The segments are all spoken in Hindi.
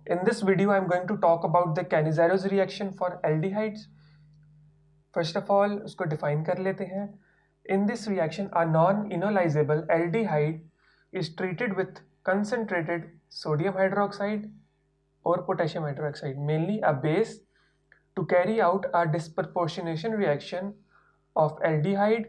In this video, I'm going to talk about the Cannizaro's reaction for aldehydes. First of all, उसको define कर लेते हैं. In this reaction, a non-enolizable aldehyde is treated with concentrated sodium hydroxide or potassium hydroxide, mainly a base, to carry out a disproportionation reaction of aldehyde,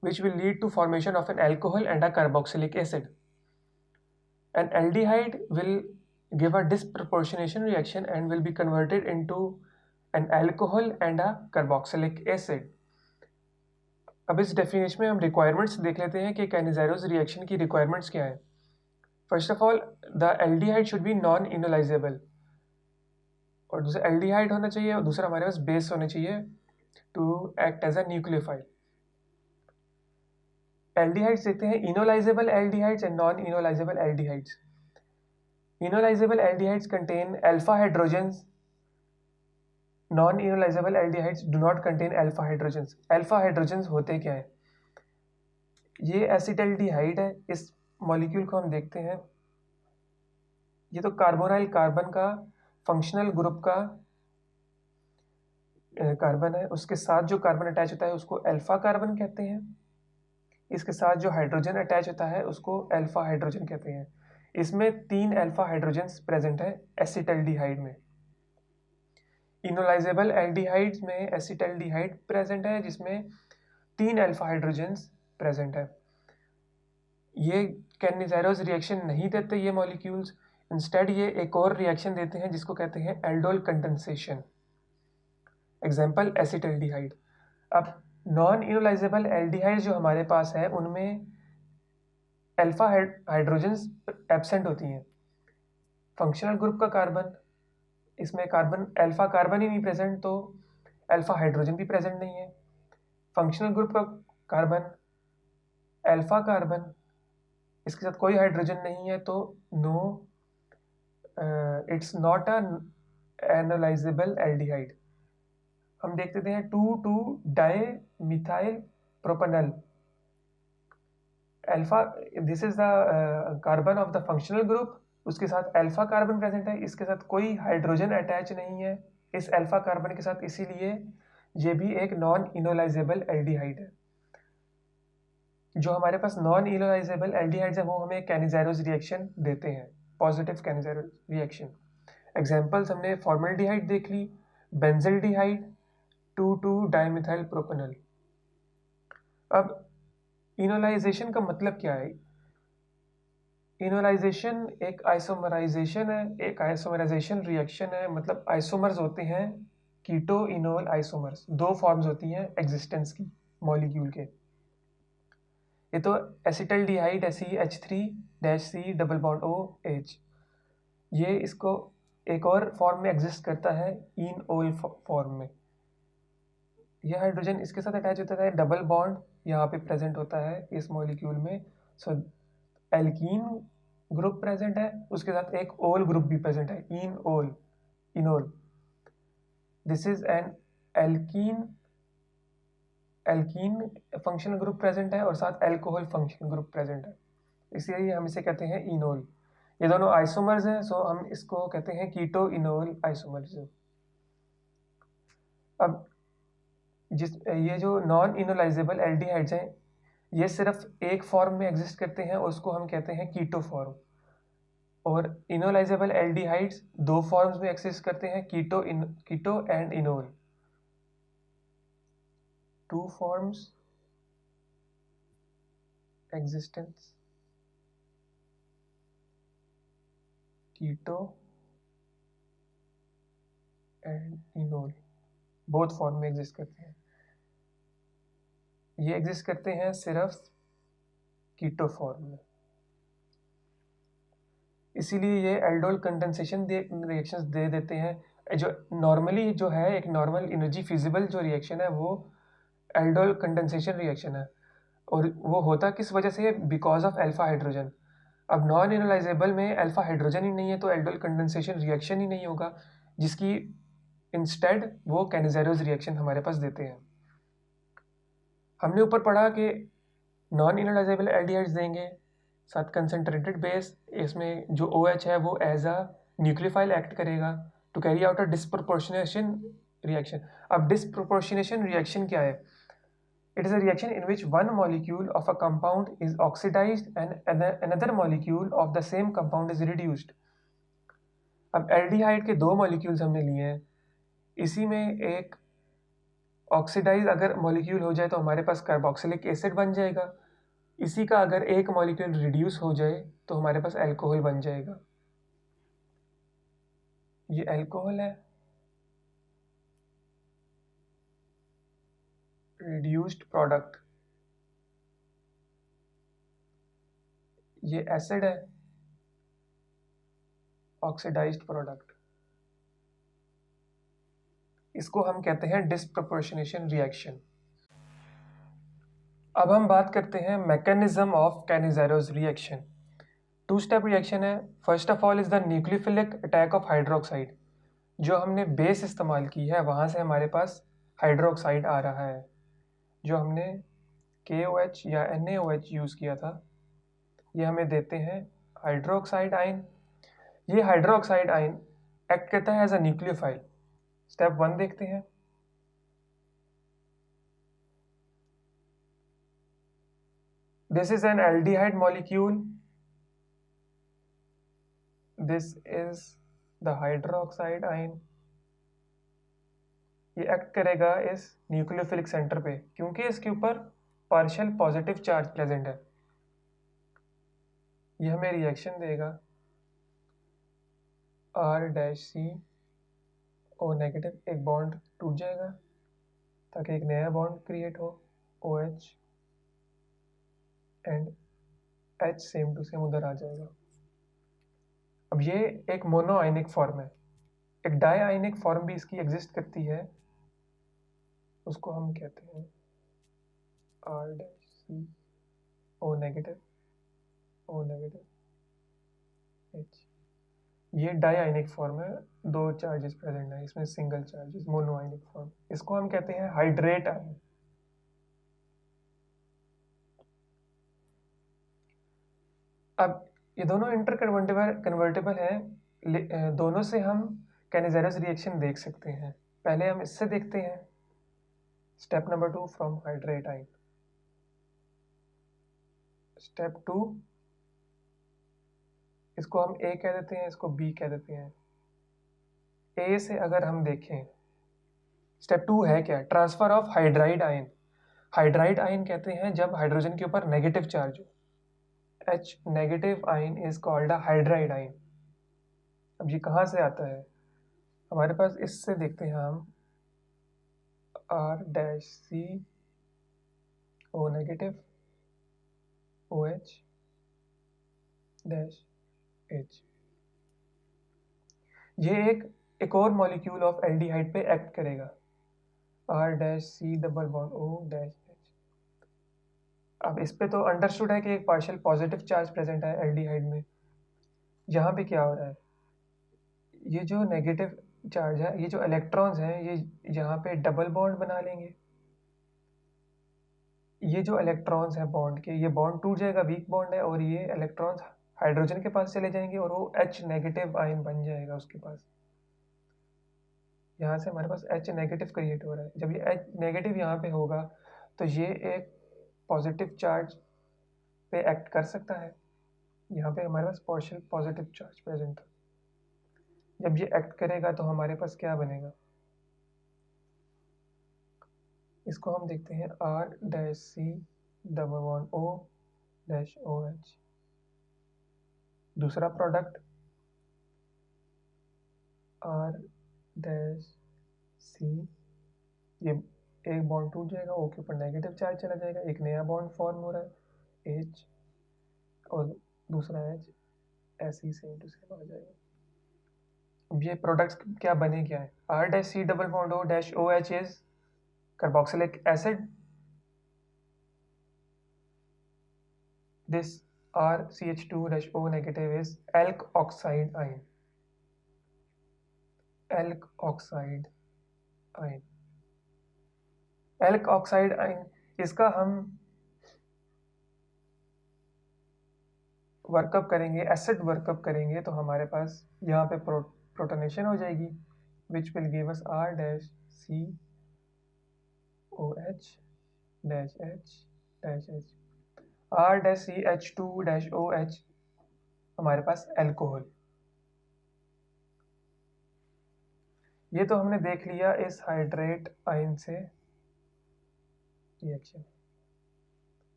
which will lead to formation of an alcohol and a carboxylic acid. An aldehyde will give a disproportionation reaction and will be converted into an alcohol and a carboxylic acid. अब इस डेफिनेशन में हम रिक्वायरमेंट्स देख लेते हैं कि कैनिज़ारोस रिएक्शन की रिक्वायरमेंट्स क्या है. First of all, the aldehyde should be non enolisable, और दूसरा एल्डिहाइड होना चाहिए और दूसरा हमारे पास बेस होने चाहिए to act as a nucleophile. Aldehydes देखते हैं, enolizable aldehydes and non enolizable aldehydes. Enolizable aldehydes contain alpha hydrogens. Non-enolizable aldehydes do not contain alpha hydrogens. Alpha hydrogens होते क्या है? ये एसिटल्डिहाइड है. इस मॉलिक्यूल को हम देखते हैं, ये तो कार्बोनाइल कार्बन का फंक्शनल ग्रुप का कार्बन है. उसके साथ जो कार्बन अटैच होता है उसको अल्फा कार्बन कहते हैं. इसके साथ जो हाइड्रोजन अटैच होता है उसको अल्फा हाइड्रोजन कहते हैं. इसमें 3 अल्फा हाइड्रोजन्स प्रेजेंट है एसिटल्डिहाइड में. इनोलाइजेबल एल्डिहाइड्स में एसिटल्डिहाइड प्रेजेंट है जिसमें 3 अल्फा हाइड्रोजन्स प्रेजेंट है. ये कैनिज़ारोस रिएक्शन नहीं देते ये मॉलिक्यूल्स. इंस्टेड ये एक और रिएक्शन देते हैं जिसको कहते हैं एल्डोल कंडेंसेशन. Example acetaldehyde. अब नॉन इनोलाइजेबल एल्डिहाइड जो हमारे पास है उनमें अल्फा हाइड्रोजन्स एब्सेंट होती हैं. फंक्शनल ग्रुप का कार्बन, इसमें कार्बन अल्फा कार्बन ही नहीं प्रेजेंट, तो अल्फा हाइड्रोजन भी प्रेजेंट नहीं है. फंक्शनल ग्रुप का कार्बन अल्फा कार्बन, इसके साथ कोई हाइड्रोजन नहीं है, तो no, it's not a enolisable aldehyde. हम देख लेते हैं 2,2-डाई-मिथाइल propanol. Alpha, this is the carbon of the functional group. उसके साथ अल्फा कार्बन प्रेजेंट है, इसके साथ कोई हाइड्रोजन अटैच नहीं है इस अल्फा कार्बन के साथ, इसीलिए ये भी एक नॉन इनोलाइजेबल एल्डिहाइड है. जो हमारे पास नॉन इनोलाइजेबल एल्डिहाइड्स है वो हमें कैनिज़ारोस रिएक्शन देते हैं, पॉजिटिव कैनिज़ारोस रिएक्शन. एग्जांपल्स हमने फॉर्मल्डिहाइड देख ली, बेंजल्डिहाइड, 2,2-डाइमिथाइल प्रोपेनॉल. अब इनोलाइजेशन का मतलब क्या है? इनोलाइजेशन एक आइसोमराइजेशन है, एक आइसोमराइजेशन रिएक्शन है. मतलब आइसोमर्स होते हैं, कीटो इनोल आइसोमर्स. 2 फॉर्म्स होती हैं एग्जिस्टेंस की मॉलिक्यूल के. ये तो acetaldehyde CH3-C double bond OH, ये इसको एक और फॉर्म में एग्जिस्ट करता है, इनोल फॉर्म में. यह हाइड्रोजन इसके साथ अटैच होता है, डबल बॉन्ड यहाँ पे प्रेजेंट होता है इस मॉलिक्यूल में. सो एल्कीन ग्रुप प्रेजेंट है, उसके साथ एक ओल ग्रुप भी प्रेजेंट है, enol. This is an alkene functional group present है और साथ अल्कोहल फंक्शनल ग्रुप प्रेजेंट है, इसलिए हम इसे कहते हैं इनोल. ये दोनों आइसोमर्स हैं, सो हम इसको कहते हैं कीटो इनोल आइसोमर्स. अब ये जो नॉन इनोलाइजेबल एल्डिहाइड्स हैं ये सिर्फ एक फॉर्म में एग्जिस्ट करते हैं, उसको हम कहते हैं कीटो फॉर्म. और इनोलाइजेबल एल्डिहाइड्स 2 फॉर्म्स में एग्जिस्ट करते हैं, keto and enol. 2 forms existence, keto and enol, both form में एग्जिस्ट करते हैं. ये एग्जिस्ट करते हैं सिर्फ कीटो फॉर्म में, इसीलिए ये एल्डोल कंडेंसेशन रिएक्शंस दे देते हैं. जो नॉर्मली जो है एक नॉर्मल एनर्जी फिजिबल जो रिएक्शन है वो एल्डोल कंडेंसेशन रिएक्शन है, और वो होता किस वजह से? Because of alpha hydrogen. अब नॉन इनोलाइजेबल में अल्फा हाइड्रोजन ही नहीं है तो एल्डोल कंडेंसेशन रिएक्शन ही नहीं होगा, जिसकी इंस्टेड वो कैनिज़ारोस रिएक्शन हमारे पास देते हैं. हमने ऊपर पढ़ा कि नॉन इनोलाइजेबल एल्डिहाइड्स देंगे साथ कंसंट्रेटेड बेस, इसमें जो OH है वो एज अ न्यूक्लियोफाइल एक्ट करेगा to carry out a disproportionation reaction. अब डिस्प्रोपोर्शनेशन रिएक्शन क्या है? It is a reaction in which one molecule of a compound is oxidized and another molecule of the same compound is reduced। अब एल्डिहाइड के दो मॉलिक्यूल्स हमने लिए हैं, इसी में एक ऑक्सीडाइज अगर मॉलिक्यूल हो जाए तो हमारे पास कार्बोक्सिलिक एसिड बन जाएगा, इसी का अगर एक मॉलिक्यूल रिड्यूस हो जाए तो हमारे पास अल्कोहल बन जाएगा। ये अल्कोहल है, रिड्यूस्ड प्रोडक्ट, ये एसिड है, ऑक्सीडाइज्ड प्रोडक्ट। इसको हम कहते हैं डिस्प्रोपोर्शनेशन रिएक्शन। अब हम बात करते हैं mechanism of Cannizzaro's reaction. Two step reaction है। First of all is the nucleophilic attack of hydroxide. जो हमने बेस इस्तेमाल की है वहाँ से हमारे पास हाइड्रोक्साइड आ रहा है। जो हमने KOH या NaOH यूज़ किया था, ये हमें देते हैं हाइड्रोक्साइड आयन। ये हाइड्रोक्साइड आयन एक्ट करता है एज अ न्यूक्लियोफाइल। स्टेप 1 देखते हैं। This is an aldehyde molecule. This is the hydroxide ion. ये एक्ट करेगा इस न्यूक्लियोफिलिक सेंटर पे क्योंकि इसके ऊपर पार्शियल पॉजिटिव चार्ज प्रेजेंट है। ये हमें रिएक्शन देगा R-CO नेगेटिव, एक बॉन्ड टूट जाएगा ताकि एक नया बॉन्ड क्रिएट हो, OH and H same to same उधर आ जाएगा। अब ये एक मोनो आयनिक फॉर्म है। एक डाई आयनिक फॉर्म भी इसकी एग्जिस्ट करती है, उसको हम कहते हैं R-CO negative, O negative, H। ये डाई आयनिक फॉर्म है, दो चार्जेस प्रेजेंट है इसमें, single charges, mono ionic form. इसको हम कहते हैं हाइड्रेट आयन। अब ये दोनों इंटर कन्वर्टेबल हैं, दोनों से हम कैनिज़ेरोस रिएक्शन देख सकते हैं। पहले हम इससे देखते हैं। Step number 2 from hydrate ion. Step 2, इसको हम A कह देते हैं, इसको B कह देते हैं। A से अगर हम देखें, स्टेप 2 है क्या? Transfer of hydride ion. Hydride ion कहते हैं जब हाइड्रोजन के ऊपर नेगेटिव चार्ज हो। H negative ion is called a hydride ion. अब ये कहाँ से आता है? हमारे पास इससे देखते हैं हम R-CO नेगेटिव, OH H। ये एक और मॉलिक्यूल ऑफ एल्डिहाइड पे एक्ट करेगा, R-C डबल बॉन्ड O-H। अब इस पे तो अंडरस्टूड है कि एक पार्शियल पॉजिटिव चार्ज प्रेजेंट है एल्डिहाइड में। यहाँ पे क्या हो रहा है? ये जो नेगेटिव चार्ज है, ये जो इलेक्ट्रॉन्स हैं, ये यहाँ पे डबल बॉन्ड बना लेंगे। ये जो इलेक्ट्रॉन्स हैं बॉन्ड के, ये बॉन्ड टूट जाएगा, वीक बॉन्ड है, और ये इलेक्ट्रॉन्स हाइड्रोजन के पास चले जाएंगे और वो H नेगेटिव आयन बन जाएगा उसके पास। यहाँ से हमारे पास H नेगेटिव क्रिएट हो रहा है। जब ये H नेगेटिव यहाँ पे होगा तो ये एक पॉजिटिव चार्ज पे एक्ट कर सकता है। यहाँ पे हमारे पास पार्शियल पॉजिटिव चार्ज प्रेजेंट था। जब ये एक्ट करेगा तो हमारे पास क्या बनेगा? इसको हम देखते हैं R-C डबल बॉन्ड O-OH। दूसरा प्रोडक्ट R-C, ये एक बॉन्ड टूट जाएगा, O के ऊपर नेगेटिव चार्ज चला जाएगा, एक नया बॉन्ड फॉर्म हो रहा है H, और दूसरा H ऐसे ही सेम टू सेम आ जाएगा। अब ये प्रोडक्ट्स क्या बने क्या है? R-C double bond O-OH is carboxylic acid. This RCH2-O negative is alk oxide ion. Alk oxide ion. Alk oxide ion, इसका हम वर्कअप करेंगे, एसिड वर्कअप करेंगे, तो हमारे पास यहाँ पे प्रोटोनेशन हो जाएगी, which will give us R dash C OH dash H dash H। R dash C H2 dash OH हमारे पास एल्कोहल। ये तो हमने देख लिया इस हाइड्रेट आयन से रिएक्शन।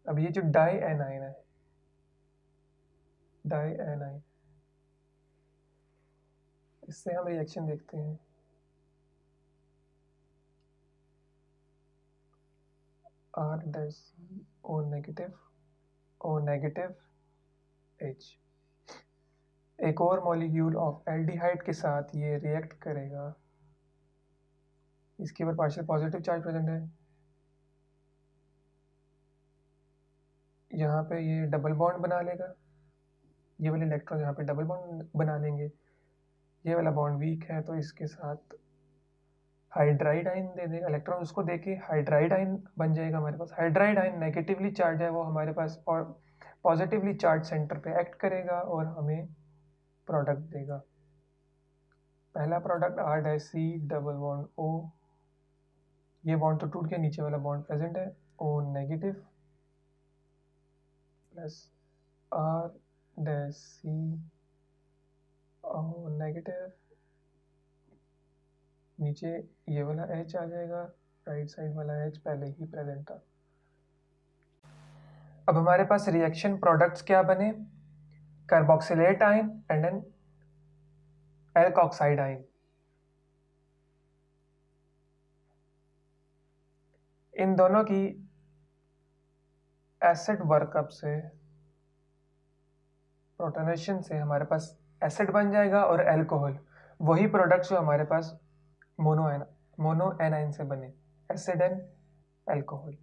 अब ये जो डाई एनाइन है, डाई एनाइन, इससे हम रिएक्शन देखते हैं। R dash C O negative H। एक और मॉलिक्यूल ऑफ एल्डिहाइड के साथ ये रिएक्ट करेगा, इसके ऊपर पार्शियल पॉजिटिव चार्ज प्रेजेंट है, यहाँ पे ये डबल बॉन्ड बना लेगा, ये वाले इलेक्ट्रॉन यहाँ पे डबल बॉन्ड बना लेंगे, ये वाला बॉन्ड वीक है तो इसके साथ हाइड्राइड आयन दे देगा, इलेक्ट्रॉन उसको देके हाइड्राइड आयन बन जाएगा हमारे पास। हाइड्राइड आयन नेगेटिवली चार्ज है, वो हमारे पास और पॉजिटिवली चार्ज सेंटर पे एक्ट करेगा और हमें प्रोडक्ट देगा। पहला product R dash C double bond O, ये बॉन्ड तो टूट गया, नीचे वाला बॉन्ड प्रेजेंट है, O negative plus R dash C O negative, नीचे ये वाला H आ जाएगा, राइट साइड वाला H पहले ही प्रेजेंट था। अब हमारे पास रिएक्शन प्रोडक्ट्स क्या बने, carboxylate ion and an alkoxide ion. इन दोनों की एसिड वर्कअप से, प्रोटोनेशन से हमारे पास एसिड बन जाएगा और एल्कोहल, वही प्रोडक्ट्स जो हमारे पास मोनो एनाइन से बने, एसिड एंड एल्कोहल।